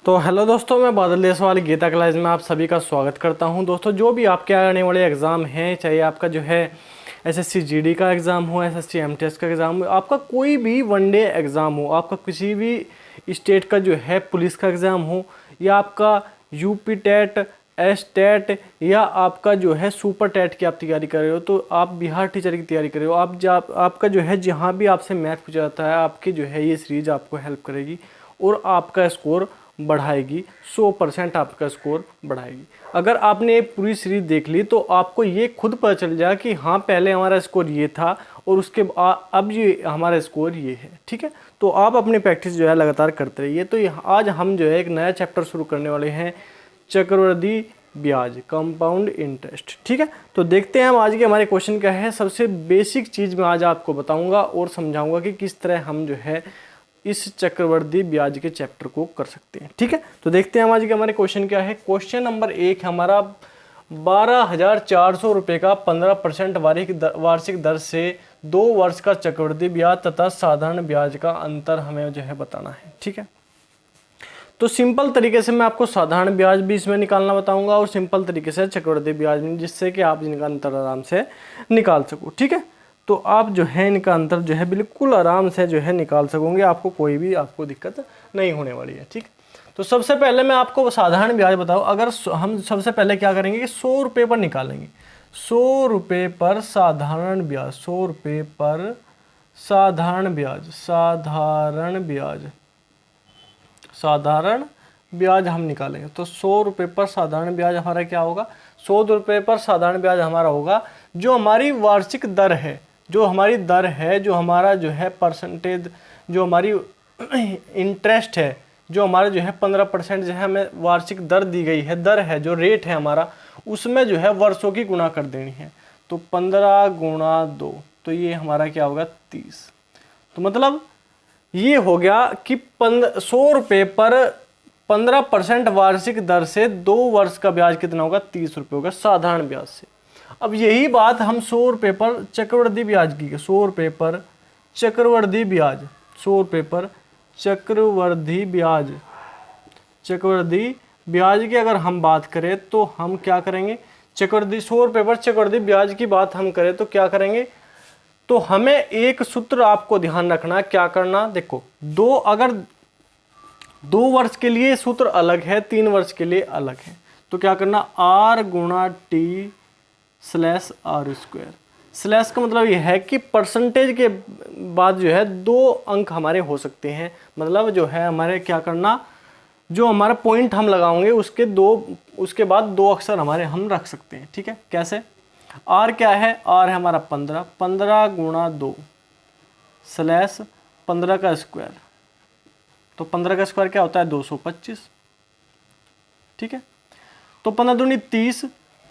तो हेलो दोस्तों, मैं बादल देसवाल गीता क्लास में आप सभी का स्वागत करता हूं। दोस्तों, जो भी आपके आने वाले एग्ज़ाम हैं, चाहे आपका जो है एसएससी जीडी का एग्ज़ाम हो, एसएससी एमटीएस का एग्ज़ाम हो, आपका कोई भी वनडे एग्ज़ाम हो, आपका किसी भी स्टेट का जो है पुलिस का एग्ज़ाम हो, या आपका यूपी टेट, एस टेट, या आपका जो है सुपर टेट की आप तैयारी कर रहे हो, तो आप बिहार टीचर की तैयारी कर रहे हो, आपका जो है जहाँ भी आपसे मैथ पूछा जाता है, आपकी जो है ये सीरीज़ आपको हेल्प करेगी और आपका स्कोर बढ़ाएगी। 100% आपका स्कोर बढ़ाएगी। अगर आपने ये पूरी सीरीज देख ली तो आपको ये खुद पता चल जाए कि हाँ, पहले हमारा स्कोर ये था और उसके अब ये हमारा स्कोर ये है। ठीक है, तो आप अपनी प्रैक्टिस जो है लगातार करते रहिए। तो आज हम जो है एक नया चैप्टर शुरू करने वाले हैं, चक्रवृद्धि ब्याज, कंपाउंड इंटरेस्ट। ठीक है, तो देखते हैं हम आज के हमारे क्वेश्चन क्या है। सबसे बेसिक चीज़ मैं आज आपको बताऊंगा और समझाऊंगा कि किस तरह हम जो है इस चक्रवृद्धि ब्याज के चैप्टर को कर सकते हैं। ठीक है, तो देखते हैं हम आज के हमारे क्वेश्चन क्या है। क्वेश्चन नंबर 1 हमारा 12,400 रुपये का 15% वार्षिक दर से 2 वर्ष का चक्रवृद्धि ब्याज तथा साधारण ब्याज का अंतर हमें जो है बताना है। ठीक है, तो सिंपल तरीके से मैं आपको साधारण ब्याज भी इसमें निकालना बताऊंगा और सिंपल तरीके से चक्रवृद्धि ब्याज में, जिससे कि आप इनका अंतर आराम से निकाल सको। ठीक है, तो आप जो है इनका अंतर जो है बिल्कुल आराम से जो है निकाल सकोगे, आपको कोई भी दिक्कत नहीं होने वाली है। ठीक, तो सबसे पहले मैं आपको साधारण ब्याज बताऊं। अगर हम सबसे पहले क्या करेंगे कि 100 रुपये पर निकालेंगे। 100 रुपये पर साधारण ब्याज, 100 रुपये पर साधारण ब्याज, साधारण ब्याज हम निकालेंगे। तो 100 रुपये पर साधारण ब्याज हमारा क्या होगा? 100 रुपये पर साधारण ब्याज हमारा होगा जो हमारी वार्षिक दर है, जो हमारी दर है, जो हमारा जो है परसेंटेज, जो हमारी इंटरेस्ट है, जो हमारा जो है 15% जो है हमें वार्षिक दर दी गई है, दर है, जो रेट है हमारा, उसमें जो है वर्षों की गुणा कर देनी है। तो 15 गुणा 2, तो ये हमारा क्या होगा? 30। तो मतलब ये हो गया कि 100 रुपये पर 15% वार्षिक दर से 2 वर्ष का ब्याज कितना होगा? 30 रुपये होगा साधारण ब्याज से। अब यही बात हम 100 रुपये पर चक्रवृद्धि ब्याज की, 100 रुपये पर चक्रवृद्धि ब्याज, 100 रुपये पर चक्रवृद्धि ब्याज की अगर हम बात करें तो हम क्या करेंगे? 100 रुपये पर चक्रवृद्धि ब्याज की बात हम करें तो क्या करेंगे? तो हमें एक सूत्र आपको ध्यान रखना, क्या करना? देखो, अगर 2 वर्ष के लिए सूत्र अलग है, 3 वर्ष के लिए अलग है, तो क्या करना? R गुणा T slash R square. Slash का मतलब यह है कि परसेंटेज के बाद जो है 2 अंक हमारे हो सकते हैं। मतलब जो है हमारे क्या करना, जो हमारा पॉइंट हम लगाएंगे उसके बाद 2 अक्षर हमारे हम रख सकते हैं। ठीक है, कैसे? R क्या है? R है हमारा 15 गुणा 2 स्लैश 15 का स्क्वायर। तो 15 का स्क्वायर क्या होता है? 225। ठीक है, तो 15 दूनी 30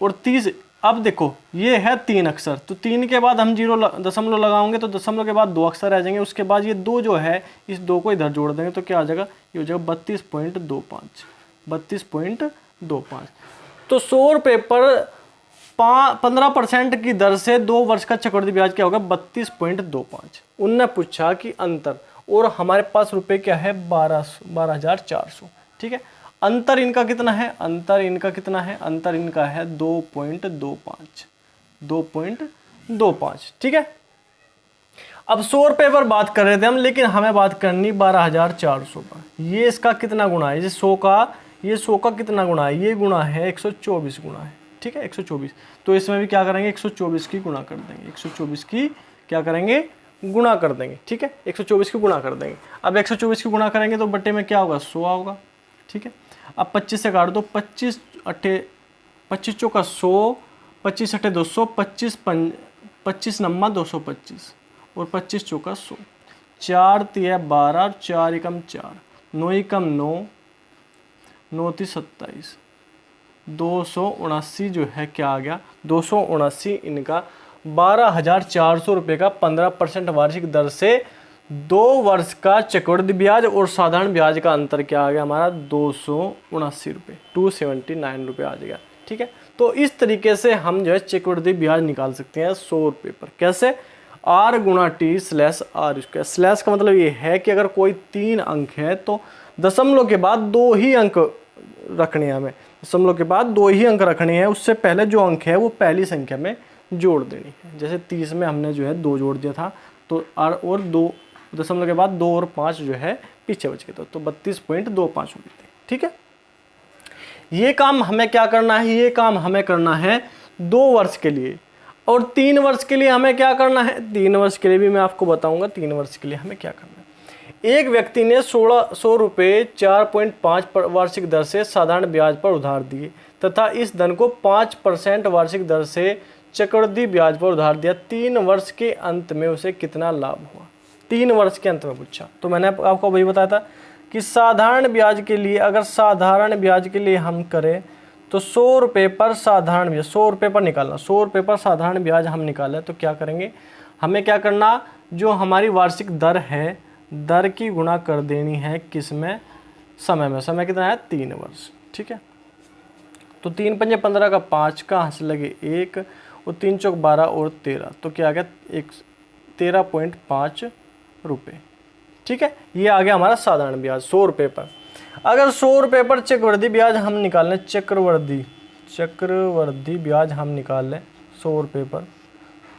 और 30। अब देखो, ये है 3 अक्षर, तो 3 के बाद हम 0 दशमलव लगाएंगे तो दशमलव के बाद 2 अक्षर रह जाएंगे। उसके बाद ये 2 जो है, इस 2 को इधर जोड़ देंगे तो क्या आ जाएगा? ये हो जाएगा 32.25, 32.25। तो 100 रुपये पर 15% की दर से 2 वर्ष का चक्रवृद्धि ब्याज क्या होगा? 32.25। उनने पूछा कि अंतर, और हमारे पास रुपए क्या है? 12,400। ठीक है, अंतर इनका कितना है? अंतर इनका कितना है? अंतर इनका है 2.25, 2.25। ठीक है, अब 100 रुपये पर बात कर रहे थे हम, लेकिन हमें बात करनी 12,400 पर। ये इसका कितना गुना है? ये 100 का कितना गुना है? ये गुना है 124 गुना है। ठीक है, 124। तो इसमें भी क्या करेंगे? 124 की गुणा कर देंगे, 124 की क्या करेंगे? गुणा कर देंगे। ठीक है, 124 की गुणा कर देंगे। अब 124 की गुणा करेंगे तो बट्टे में क्या होगा? 100 होगा। ठीक है, अब 25 से काट दो, 25 चौका 100, 25 अट्ठे 200, 25 नम्मा 225 और 25 चौका 100, 4 तिया 12, 4 एकम 4, 9 एकम 9, 9 ती 27, 279 जो है क्या आ गया? 279 इनका 12,400 रुपये का 15% वार्षिक दर से 2 वर्ष का चक्रवृद्धि ब्याज और साधारण ब्याज का अंतर क्या आ गया हमारा? 279 रुपये, 279 रुपये आ जाएगा। ठीक है, तो इस तरीके से हम जो है चक्रवृद्धि ब्याज निकाल सकते हैं 100 रुपये पर। कैसे? R गुणा T slash R square. Slash का मतलब ये है कि अगर कोई 3 अंक है तो दशमलव के बाद 2 ही अंक रखने हैं हमें, दशमलव के बाद 2 ही अंक रखने हैं, उससे पहले जो अंक है वो पहली संख्या में जोड़ देनी है। जैसे 30 में हमने जो है 2 जोड़ दिया था, तो और 2 दशमलव के बाद 2 और 5 जो है पीछे बच गए, तो 32.25 हो गए थे। ठीक है, ये काम हमें क्या करना है, ये काम हमें करना है 2 वर्ष के लिए, और 3 वर्ष के लिए हमें क्या करना है, 3 वर्ष के लिए भी मैं आपको बताऊंगा 3 वर्ष के लिए हमें क्या करना है। एक व्यक्ति ने 1600 रुपये 4.5 वार्षिक दर से साधारण ब्याज पर उधार दिए तथा इस धन को 5% वार्षिक दर से चक्रवृद्धि ब्याज पर उधार दिया। 3 वर्ष के अंत में उसे कितना लाभ हुआ? 3 वर्ष के अंत में पूछा। तो मैंने आपको वही बताया था कि साधारण ब्याज के लिए, अगर साधारण ब्याज के लिए हम करें तो 100 रुपये पर साधारण ब्याज, 100 रुपये पर निकालना, 100 रुपये पर साधारण ब्याज हम निकालें तो क्या करेंगे, हमें क्या करना, जो हमारी वार्षिक दर है, दर की गुणा कर देनी है किस में, समय में। समय कितना है, 3 वर्ष। ठीक है, तो 3 पंजे 15 का 5 कहाँ से लगे 1, और 3 चौक 12 और 13, तो क्या आ गया 13.5 रुपये। ठीक है, ये आ गया हमारा साधारण ब्याज 100 रुपये पर। अगर 100 रुपये पर चक्रवृद्धि ब्याज हम निकाल लें, चक्रवृद्धि ब्याज हम निकाल लें 100 रुपये पर,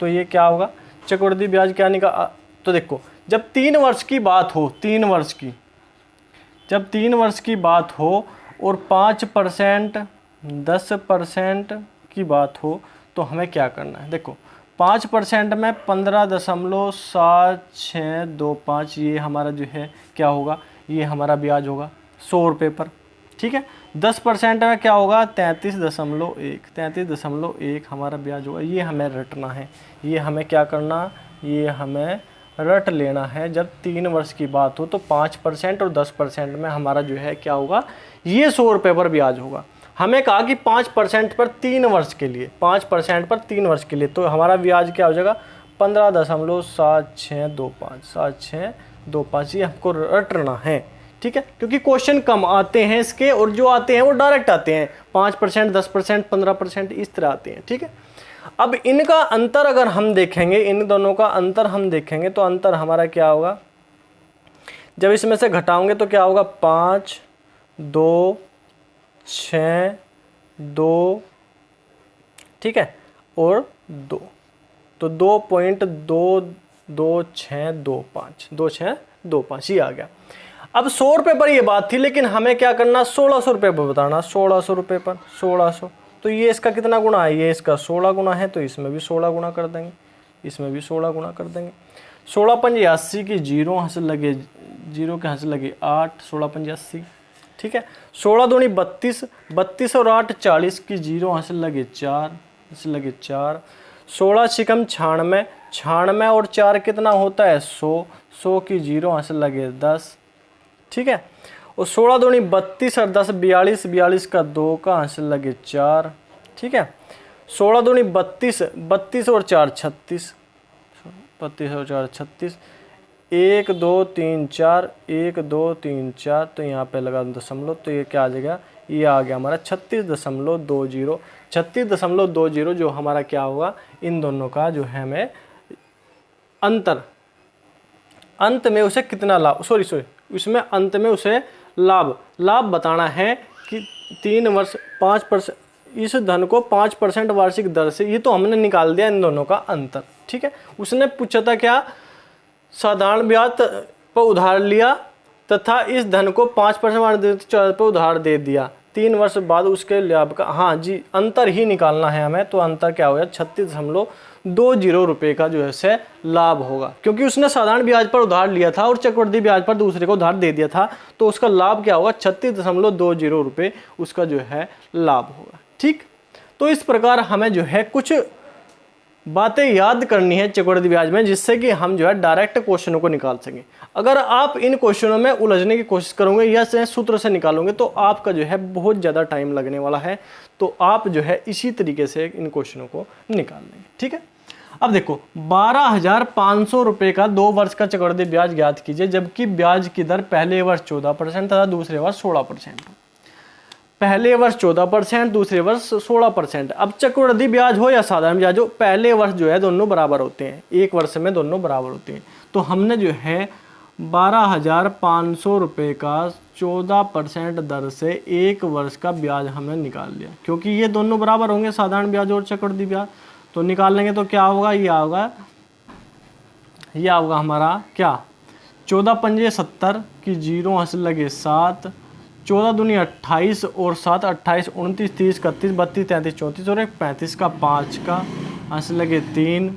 तो ये क्या होगा, चक्रवृद्धि ब्याज क्या निकाल, तो देखो जब 3 वर्ष की बात हो, 3 वर्ष की, जब 3 वर्ष की बात हो और 5% 10% की बात हो तो हमें क्या करना है, देखो 5% में 15.7625, ये हमारा जो है क्या होगा, ये हमारा ब्याज होगा 100 रुपये पर। ठीक है, 10% में क्या होगा 33.1 हमारा ब्याज होगा। ये हमें रटना है, ये हमें क्या करना, ये हमें रट लेना है। जब 3 वर्ष की बात हो तो 5% और 10% में हमारा जो है क्या होगा, ये 100 रुपये पर ब्याज होगा। हमें कहा कि 5% पर 3 वर्ष के लिए, 5% पर 3 वर्ष के लिए, तो हमारा ब्याज क्या हो जाएगा 15.7625, ये हमको रटना है। ठीक है, क्योंकि क्वेश्चन कम आते हैं इसके, और जो आते हैं वो डायरेक्ट आते हैं, 5%, 10%, 15% इस तरह आते हैं। ठीक है, अब इनका अंतर अगर हम देखेंगे, इन दोनों का अंतर हम देखेंगे तो अंतर हमारा क्या होगा, जब इसमें से घटाओगे तो क्या होगा 5, 2, 6, 2, ठीक है, और 2, तो 2.22625 ये आ गया। अब 100 रुपये पर ये बात थी, लेकिन हमें क्या करना, 1600 रुपये पर बताना, 1600 रुपये पर 1600, तो ये इसका कितना गुना है, ये इसका 16 गुना है, तो इसमें भी 16 गुना कर देंगे, इसमें भी 16 गुना कर देंगे। 16 पंजे 80 की 0 यहाँ से लगे, 0 के यहाँ से लगे 8, 16 पंजे 80। ठीक है, 16 दूनी 32, 32 और 8 40 की 0 यहाँ से लगे 4, से लगे 4। 16 छिकम 96, 96 और 4 कितना होता है 100, 100 की 0 यहाँ से लगे 10। ठीक है, और 16 दूनी 32 और 10 42, 42 का 2 का यहाँ से लगे 4। ठीक है, 16 दूनी 32, 32 और 4 36, 32 और 4 36, 1 2 3 4, 1 2 3 4, तो यहाँ पे लगा दशमलव, तो ये क्या आ जाएगा, ये आ गया हमारा 36.20, 36.20 जो हमारा क्या होगा, इन दोनों का जो है हमें अंतर, अंत में उसे कितना लाभ, उसमें अंत में उसे लाभ बताना है कि 3 वर्ष 5%, इस धन को 5% वार्षिक दर से, ये तो हमने निकाल दिया इन दोनों का अंतर। ठीक है, उसने पूछा था क्या, साधारण ब्याज पर उधार लिया तथा इस धन को 5% पर उधार दे दिया, 3 वर्ष बाद उसके लाभ का, हाँ जी अंतर ही निकालना है हमें, तो अंतर क्या होगा 36.20 रुपये का जो है से लाभ होगा, क्योंकि उसने साधारण ब्याज पर उधार लिया था और चक्रवृद्धि ब्याज पर दूसरे को उधार दे दिया था, तो उसका लाभ क्या होगा 36.20 रुपये उसका जो है लाभ होगा। ठीक, तो इस प्रकार हमें जो है कुछ बातें याद करनी है चक्रवृद्धि ब्याज में, जिससे कि हम जो है डायरेक्ट क्वेश्चनों को निकाल सकें। अगर आप इन क्वेश्चनों में उलझने की कोशिश करोगे या सूत्र से निकालोगे तो आपका जो है बहुत ज़्यादा टाइम लगने वाला है, तो आप जो है इसी तरीके से इन क्वेश्चनों को निकाल लेंगे। ठीक है, अब देखो 12,500 रुपये का 2 वर्ष का चक्रवृद्धि ब्याज ज्ञात कीजिए, जबकि ब्याज की दर पहले वर्ष 14% तथा दूसरे वर्ष 16%। पहले वर्ष 14%, दूसरे वर्ष 16%। अब चक्रवृद्धि ब्याज हो या साधारण ब्याज हो, पहले वर्ष जो है दोनों बराबर होते हैं, एक वर्ष में दोनों बराबर होते हैं। तो हमने जो है 12,500 रुपये का 14% दर से 1 वर्ष का ब्याज हमने निकाल लिया, क्योंकि ये दोनों बराबर होंगे, साधारण ब्याज और चक्रवृद्धि ब्याज। तो निकाल लेंगे तो क्या होगा, ये होगा हमारा क्या, 14 पंजे 70 की 0 हंस लगे 7, 14 दूनी 28 और 7 28 29 30 31 32 33 34 और 1 35 का 5 का हंस लगे 3,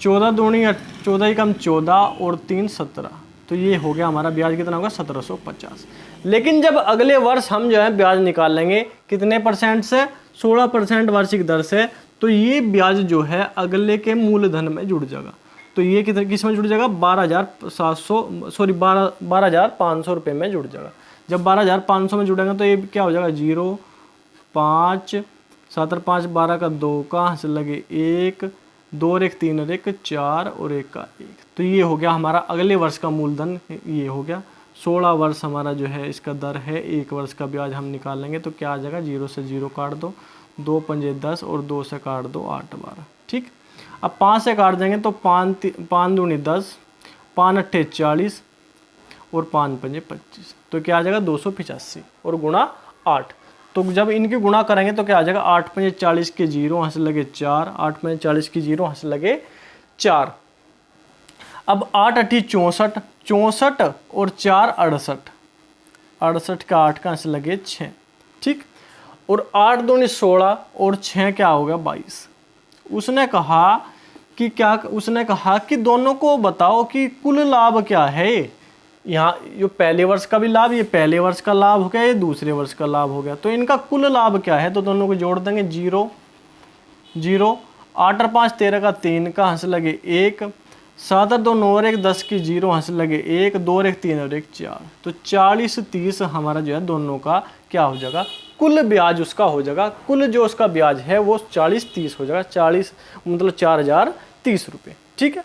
14 दूनी 14 ही कम 14 और 3 17। तो ये हो गया हमारा ब्याज कितना होगा 1750। लेकिन जब अगले वर्ष हम जो है ब्याज निकाल लेंगे कितने परसेंट से, 16% वार्षिक दर से, तो ये ब्याज जो है अगले के मूलधन में जुड़ जाएगा। तो ये किस में जुड़ जाएगा, 12,500 रुपये में जुड़ जाएगा। जब 12,500 में जुड़ेगा तो ये क्या हो जाएगा 0 5 7 और 5 12 का 2 का हंस लगे 1 2 और 1 3 और 1 4 और 1 का 1। तो ये हो गया हमारा अगले वर्ष का मूलधन, ये हो गया 16 वर्ष हमारा जो है इसका दर है, 1 वर्ष का ब्याज हम निकाल लेंगे तो क्या आ जाएगा, 0 से 0 काट दो, 2 पंजे 10 और 2 से काट दो 8 12। ठीक, अब 5 से काट देंगे तो 5 दूनी 10, 5 अट्ठे 40 और 5 पंजे 25। तो क्या आ जाएगा 285 और गुणा 8। तो जब इनकी गुणा करेंगे तो क्या आ जाएगा, 8 पंजे 40 के 0 हंस लगे 4, 8 पंजे 40 की 0 हंस लगे 4। अब 8 अट्ठी 64, 64 और 4 68, 68 का 8 का हंस लगे 6। ठीक, और 8 दूनी 16 और 6 क्या हो गया 22। उसने कहा कि दोनों को बताओ कि कुल लाभ क्या है। यहाँ जो पहले वर्ष का भी लाभ, ये पहले वर्ष का लाभ हो गया, ये दूसरे वर्ष का लाभ हो गया, तो इनका कुल लाभ क्या है। तो दोनों को जोड़ देंगे 0 0, 8 और 5 13 का 3 का हंस लगे 1, 7 और 2 9 और 1 10 की 0 हंस लगे 1, 2 और 1 3 और 1 4। तो 40 30 हमारा जो है दोनों का क्या हो जाएगा, कुल ब्याज उसका हो जाएगा। कुल जो उसका ब्याज है वो 40 30 हो जाएगा, 40 मतलब 4030 रुपये। ठीक है,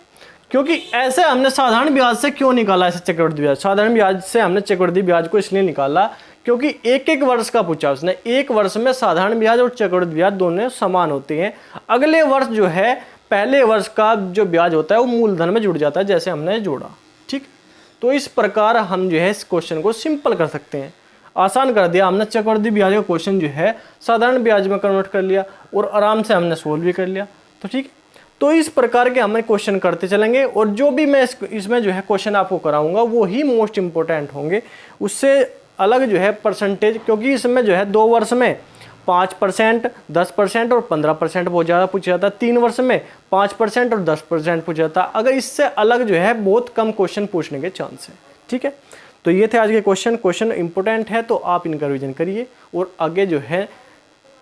क्योंकि ऐसे हमने साधारण ब्याज से क्यों निकाला, ऐसे चक्रवृद्धि ब्याज, साधारण ब्याज से हमने चक्रवृद्धि ब्याज को इसलिए निकाला क्योंकि एक एक वर्ष का पूछा उसने। एक वर्ष में साधारण ब्याज और चक्रवृद्धि ब्याज दोनों समान होते हैं। अगले वर्ष जो है पहले वर्ष का जो ब्याज होता है वो मूलधन में जुड़ जाता है, जैसे हमने जोड़ा। ठीक, तो इस प्रकार हम जो है इस क्वेश्चन को सिंपल कर सकते हैं, आसान कर दिया हमने। चक्रवृद्धि ब्याज का क्वेश्चन जो है साधारण ब्याज में कन्वर्ट कर लिया और आराम से हमने सोल्व भी कर लिया। तो ठीक, तो इस प्रकार के हमें क्वेश्चन करते चलेंगे और जो भी मैं इसमें जो है क्वेश्चन आपको कराऊंगा वो ही मोस्ट इंपॉर्टेंट होंगे। उससे अलग जो है परसेंटेज, क्योंकि इसमें जो है 2 वर्ष में 5%, 10% और 15% बहुत ज़्यादा पूछा जाता है। 3 वर्ष में 5% और 10% पूछा जाता है। अगर इससे अलग जो है बहुत कम क्वेश्चन पूछने के चांस है। ठीक है, तो ये थे आज के क्वेश्चन इंपॉर्टेंट है तो आप इनका रिवीजन करिए और आगे जो है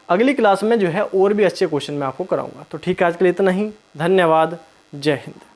अगली क्लास में जो है और भी अच्छे क्वेश्चन मैं आपको कराऊंगा। तो ठीक है, आज के लिए इतना ही। धन्यवाद, जय हिंद।